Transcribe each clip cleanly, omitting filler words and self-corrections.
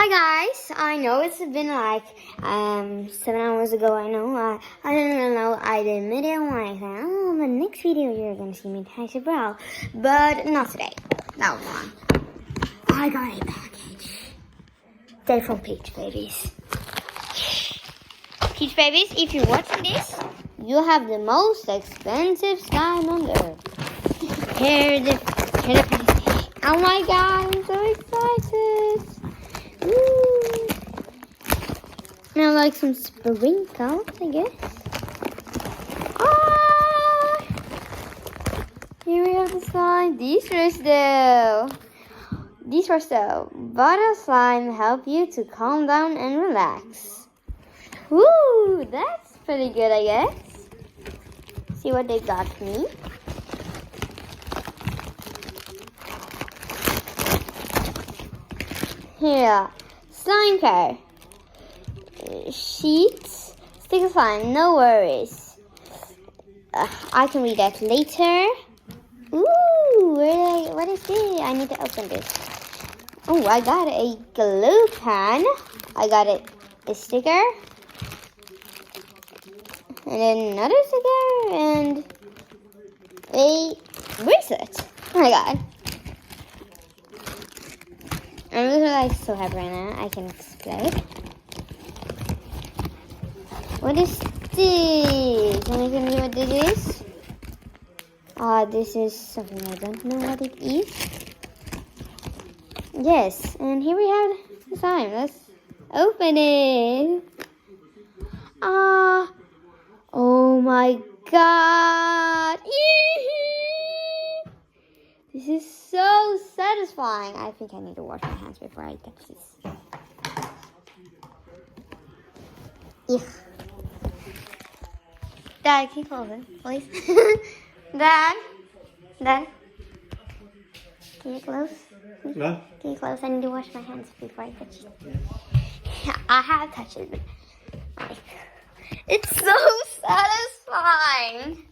Hi guys, I know it's been like 7 hours ago. I know I didn't know I did a video like that. Oh, the next video you're gonna see me touch a brow, but not today. That was wrong. I got a package. They're from Peach Babies. Peach Babies, if you're watching this, you have the most expensive slime on earth. Here the package. Oh my god, I'm so excited. Ooh. Now like some sprinkles, I guess. Ah! Here we have the slime. These were so. Butter slime help you to calm down and relax. Woo! That's pretty good, I guess. See what they got me. Here, slime care. Sheets, stick of slime, no worries. I can read that later. Ooh, what is this? I need to open this. Oh, I got a glue pen. I got a sticker. And then another sticker and a bracelet. Oh my god. I'm really like so happy right now. I can explode. What is this? Any can see what this is? This is something I don't know what it is. Yes, and here we have the slime. Let's open it. Oh my god. This is so satisfying. I think I need to wash my hands before I touch this. Ew. Dad, can you close it, please? Dad? Can you close? No? Can you close? I need to wash my hands before I touch it. Yeah, I have touched it, but like, it's so satisfying.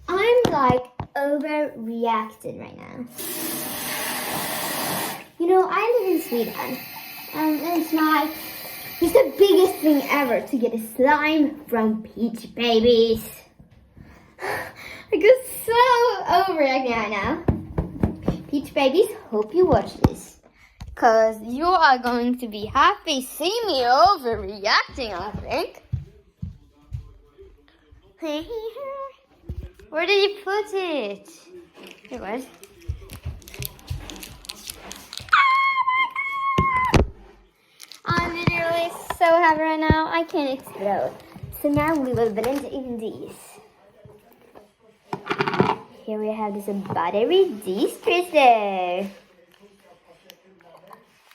I'm like overreacted right now. You know, I live in Sweden, and it's the biggest thing ever to get a slime from Peach Babies. I get so overreacting right now. Peach Babies, hope you watch this, cause you are going to be happy seeing me overreacting, I think. Where did you put it? It was. I'm literally so happy right now. I can't explode. So now we will blend in these. Here we have this buttery de-stresser.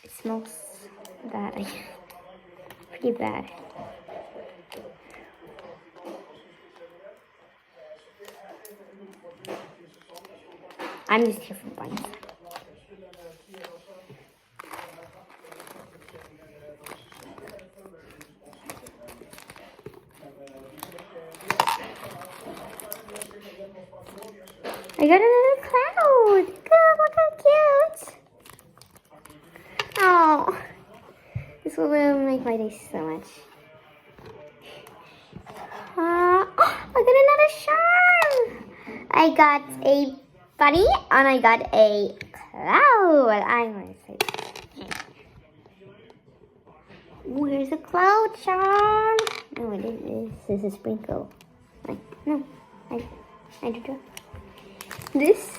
It smells bad. Pretty bad. I'm just here for fun. I got another cloud. Look how cute. Oh, this will make my day so much. I got another charm. I got a bunny and I got a cloud. I'm going to say, where's the cloud charm? Oh, it is. This is a sprinkle. No, I did it. This is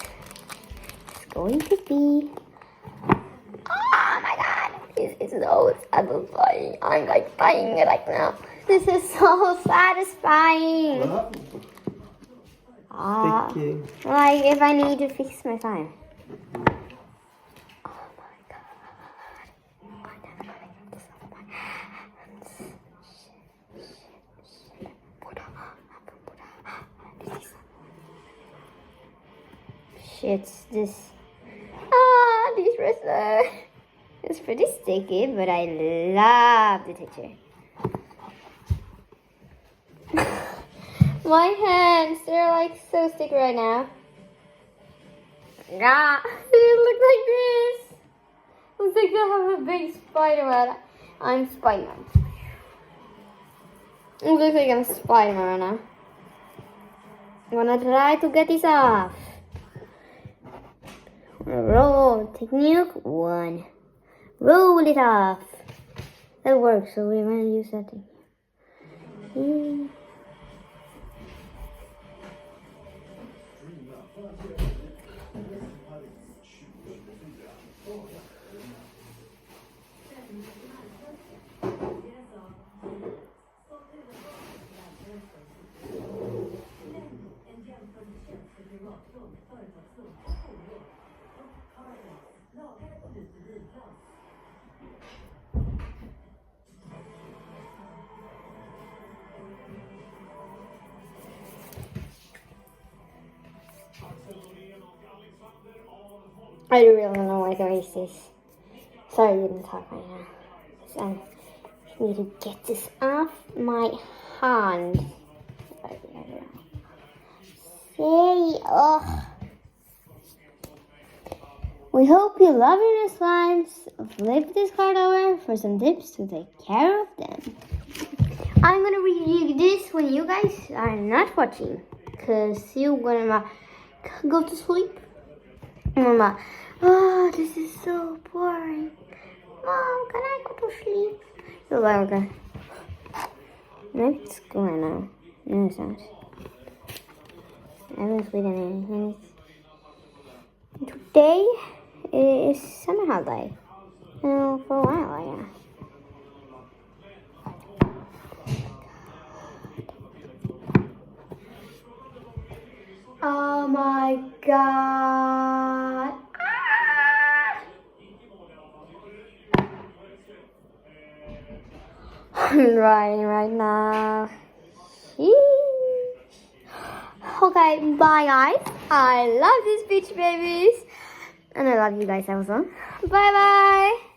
going to be. Oh my god! This is so satisfying. I'm like dying right now. This is so satisfying. Like if I need to fix my slime. Oh my god. I'm never gonna get this off my hands. Shit, this. This wrestler. It's pretty sticky, but I love the texture. My hands, they're like so sticky right now. They look like this. Looks like I have a big Spider-Man. I'm Spider-Man. It looks like I'm Spider-Man right now. I'm gonna try to get this off. Roll. Technique 1. Roll it off. That works, so we're gonna use that thing. I really don't know why to erase this. Sorry I didn't talk right now. So I need to get this off my hand. Say, oh. We hope you love your slimes. Flip this card over for some tips to take care of them. I'm gonna review this when you guys are not watching, cause you're gonna go to sleep. Mama, oh, this is so boring. Mom, can I go to sleep? So like, okay. Let's go right now. No sounds. I haven't slept in anything. Today is summer holiday. For a while, yeah. Oh my god. I'm riding right now. Okay, bye guys. I love these beach babies. And I love you guys also. Bye bye.